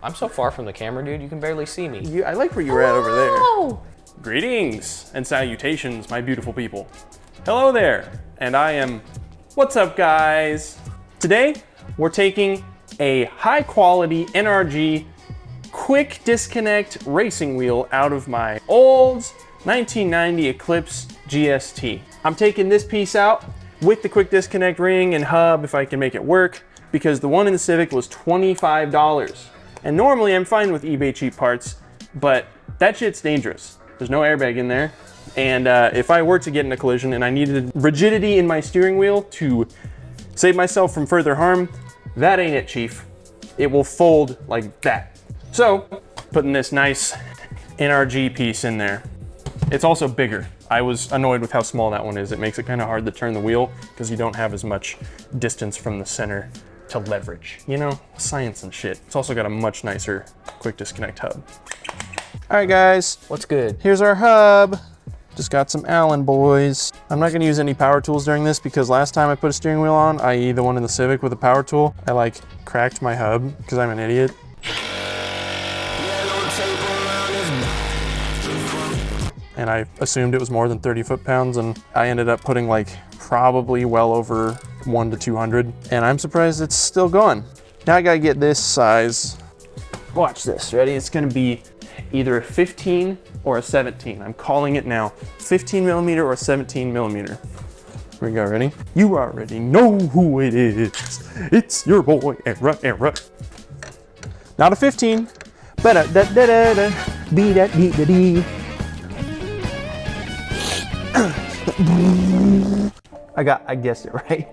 I'm so far from the camera, dude. You can barely see me. I like where you were at over there. Oh! Greetings and salutations, my beautiful people. Hello there, and I am... What's up, guys? Today, we're taking a high-quality NRG quick disconnect racing wheel out of my old 1990 Eclipse GST. I'm taking this piece out with the quick disconnect ring and hub if I can make it work, because the one in the Civic was $25. And normally I'm fine with eBay cheap parts, but that shit's dangerous. There's no airbag in there. And if I were to get in a collision and I needed rigidity in my steering wheel to save myself from further harm, that ain't it, chief. It will fold like that. So, putting this nice NRG piece in there. It's also bigger. I was annoyed with how small that one is. It makes it kind of hard to turn the wheel because you don't have as much distance from the center to leverage. You know, science and shit. It's also got a much nicer quick disconnect hub. All right, guys. What's good? Here's our hub. Just got some Allen boys. I'm not gonna use any power tools during this because last time I put a steering wheel on, i.e. the one in the Civic with a power tool, I like cracked my hub because I'm an idiot. And I assumed it was more than 30 foot-pounds, and I ended up putting like probably well over 1 to 200. And I'm surprised it's still going. Now I gotta get this size. Watch this, ready? It's gonna be either a 15 or a 17. I'm calling it now. 15 millimeter or 17 millimeter. Here we go, ready? You already know who it is. It's your boy, Era. Not a 15, but a da-da-da-da, be-da-dee-da-dee. I guessed it right.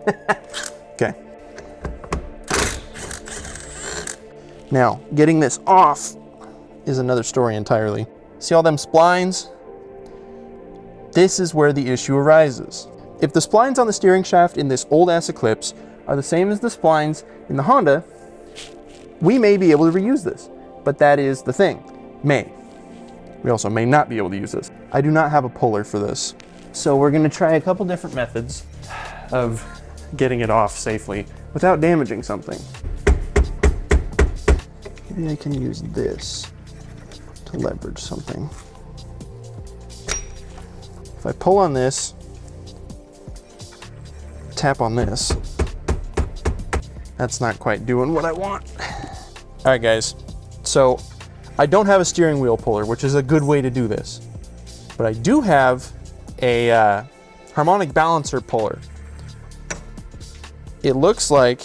Okay. Now, getting this off is another story entirely. See all them splines? This is where the issue arises. If the splines on the steering shaft in this old ass Eclipse are the same as the splines in the Honda, we may be able to reuse this. But that is the thing. May. We also may not be able to use this. I do not have a puller for this. So we're gonna try a couple different methods of getting it off safely without damaging something. Maybe I can use this to leverage something. If I pull on this, tap on this, that's not quite doing what I want. All right, guys. So I don't have a steering wheel puller, which is a good way to do this. But I do have a harmonic balancer puller. It looks like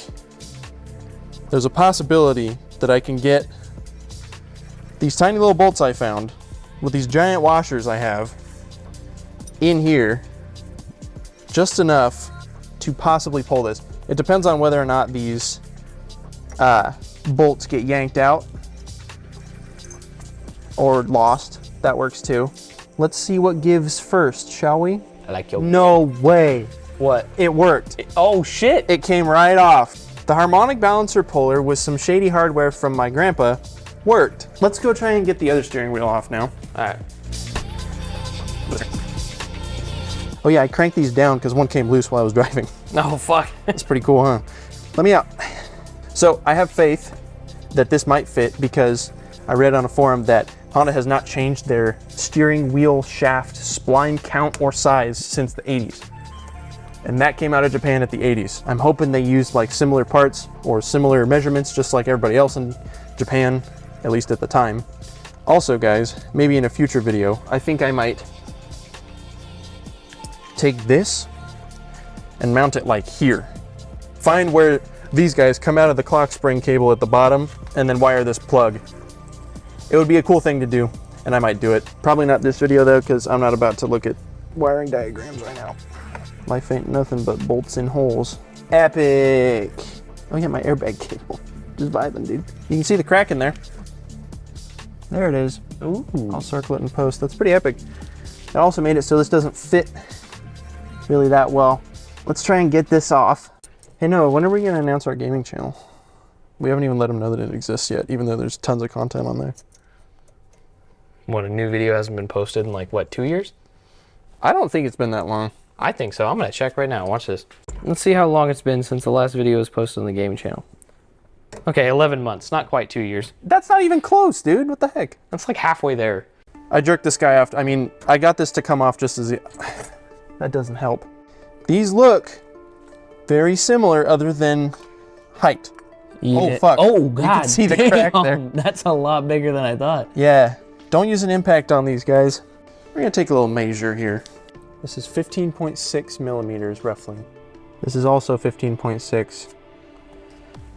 there's a possibility that I can get these tiny little bolts I found with these giant washers I have in here just enough to possibly pull this. It depends on whether or not these bolts get yanked out or lost. That works too. Let's see what gives first, shall we? I like your... No way. What? It worked. Oh, shit. It came right off. The harmonic balancer puller with some shady hardware from my grandpa worked. Let's go try and get the other steering wheel off now. All right. Oh yeah, I cranked these down because one came loose while I was driving. Oh, fuck. That's pretty cool, huh? Let me out. So I have faith that this might fit because I read on a forum that Honda has not changed their steering wheel shaft spline count or size since the 80s. And that came out of Japan at the 80s. I'm hoping they used like similar parts or similar measurements just like everybody else in Japan, at least at the time. Also, guys, maybe in a future video, I think I might take this and mount it like here. Find where these guys come out of the clock spring cable at the bottom and then wire this plug. It would be a cool thing to do, and I might do it. Probably not this video though, because I'm not about to look at wiring diagrams right now. Life ain't nothing but bolts in holes. Epic! Oh yeah, my airbag cable. Just vibing, dude. You can see the crack in there. There it is. Ooh. I'll circle it in post. That's pretty epic. It also made it so this doesn't fit really that well. Let's try and get this off. Hey Noah, when are we gonna announce our gaming channel? We haven't even let them know that it exists yet, even though there's tons of content on there. What, a new video hasn't been posted in like, what, 2 years? I don't think it's been that long. I think so. I'm gonna check right now. Watch this. Let's see how long it's been since the last video was posted on the gaming channel. Okay, 11 months, not quite 2 years. That's not even close, dude. What the heck? That's like halfway there. I jerked this guy off. I mean, I got this to come off just as that doesn't help. These look very similar other than height. Yeah. Oh, fuck. Oh, God. You can see the damn. crack there. That's a lot bigger than I thought. Yeah. Don't use an impact on these guys. We're going to take a little measure here. This is 15.6 millimeters, roughly. This is also 15.6.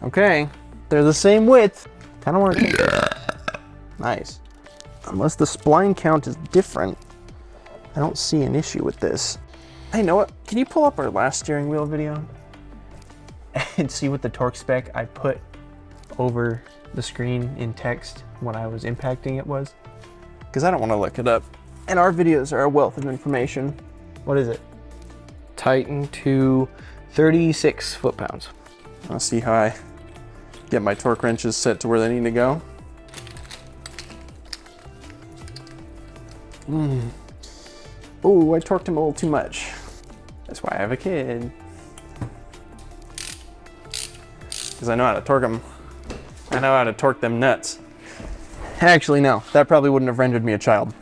Okay. They're the same width. Kind of want to... Nice. Unless the spline count is different, I don't see an issue with this. Hey, Noah, can you pull up our last steering wheel video and see what the torque spec I put over the screen in text when I was impacting it was? Because I don't want to look it up. And our videos are a wealth of information. What is it? Tighten to 36 foot-pounds. I'll see how I get my torque wrenches set to where they need to go. Oh, I torqued him a little too much. That's why I have a kid. Because I know how to torque them. I know how to torque them nuts. Actually, no. That probably wouldn't have rendered me a child.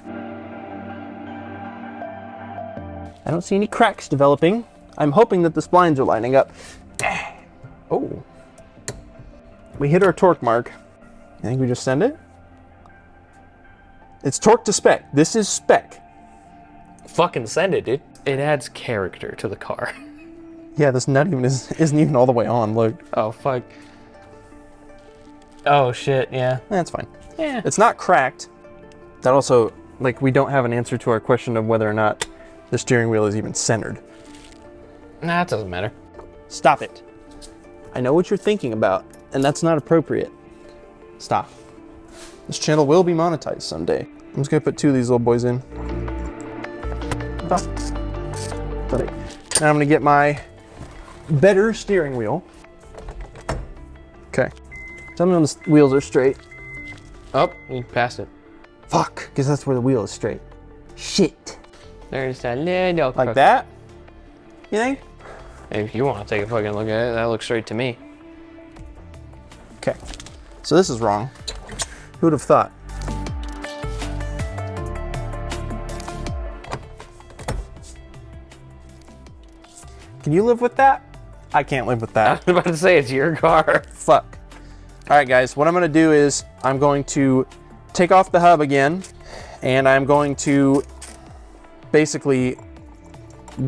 I don't see any cracks developing. I'm hoping that the splines are lining up. Oh. We hit our torque mark. I think we just send it. It's torque to spec. This is spec. Fucking send it, dude. It adds character to the car. Yeah, this nut even isn't even all the way on. Look. Oh, fuck. Oh, shit, yeah. That's fine. Yeah. It's not cracked. That also, like, we don't have an answer to our question of whether or not the steering wheel is even centered. Nah, it doesn't matter. Stop it. I know what you're thinking about, and that's not appropriate. Stop. This channel will be monetized someday. I'm just gonna put 2 of these little boys in. Stop. Now I'm gonna get my better steering wheel. Okay. Tell me when the wheels are straight. Oh, you passed it. Fuck, because that's where the wheel is straight. Shit. There's a little Like that? You think? If you want to take a fucking look at it, that looks straight to me. Okay. So this is wrong. Who'd have thought? Can you live with that? I can't live with I that. was about to say, it's your car. Fuck. All right, guys, what I'm gonna do is I'm going to take off the hub again, and I'm going to basically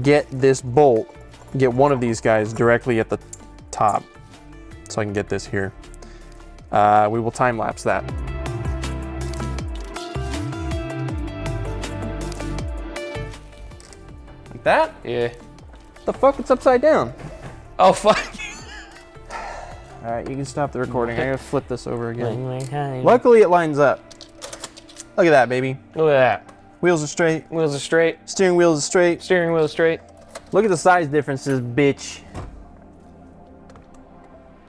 get this bolt, get one of these guys directly at the top, so I can get this here. We will time lapse that. Like that? Yeah. The fuck, it's upside down. Oh, fuck. All right, you can stop the recording. I gotta flip this over again. Look Luckily, it lines up. Look at that, baby. at that. Wheels are straight. Wheels are straight. Steering wheel is straight. Steering wheel is straight. Look at the size differences, bitch.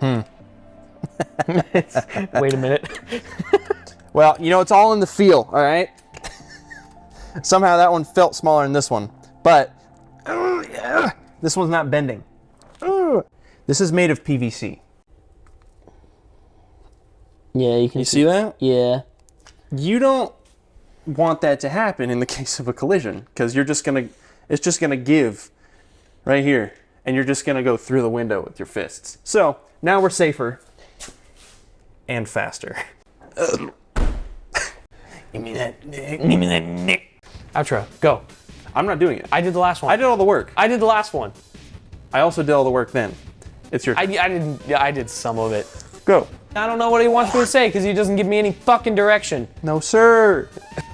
Wait a minute. Well, you know, it's all in the feel, all right? Somehow that one felt smaller than this one, but this one's not bending. This is made of PVC. Yeah, you can You see that? Yeah. You don't want that to happen in the case of a collision, because it's just gonna give right here, and you're just gonna go through the window with your fists. So now we're safer and faster. Give me that nick. Give me that nick. Outro, go. I'm not doing it. I did the last one. I did all the work. I did the last one. I also did all the work then. It's your I didn't. Yeah, I did some of it. go. I don't know what he wants me to say because he doesn't give me any fucking direction. No, sir.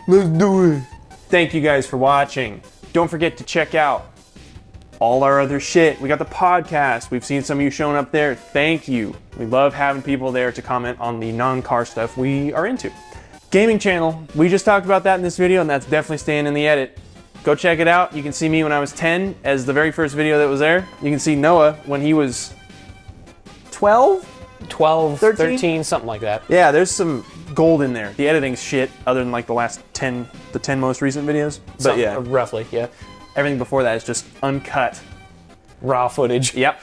Let's do it. Thank you guys for watching. Don't forget to check out all our other shit. We got the podcast. We've seen some of you showing up there. Thank you. We love having people there to comment on the non-car stuff we are into. Gaming channel. We just talked about that in this video, and that's definitely staying in the edit. Go check it out. You can see me when I was 10 as the very first video that was there. You can see Noah when he was 12? 12, 13? 13, something like that. Yeah, there's some gold in there. The editing's shit, other than like the last 10, the 10 most recent videos. But yeah, Roughly, yeah. everything before that is just uncut. Raw footage. Yep.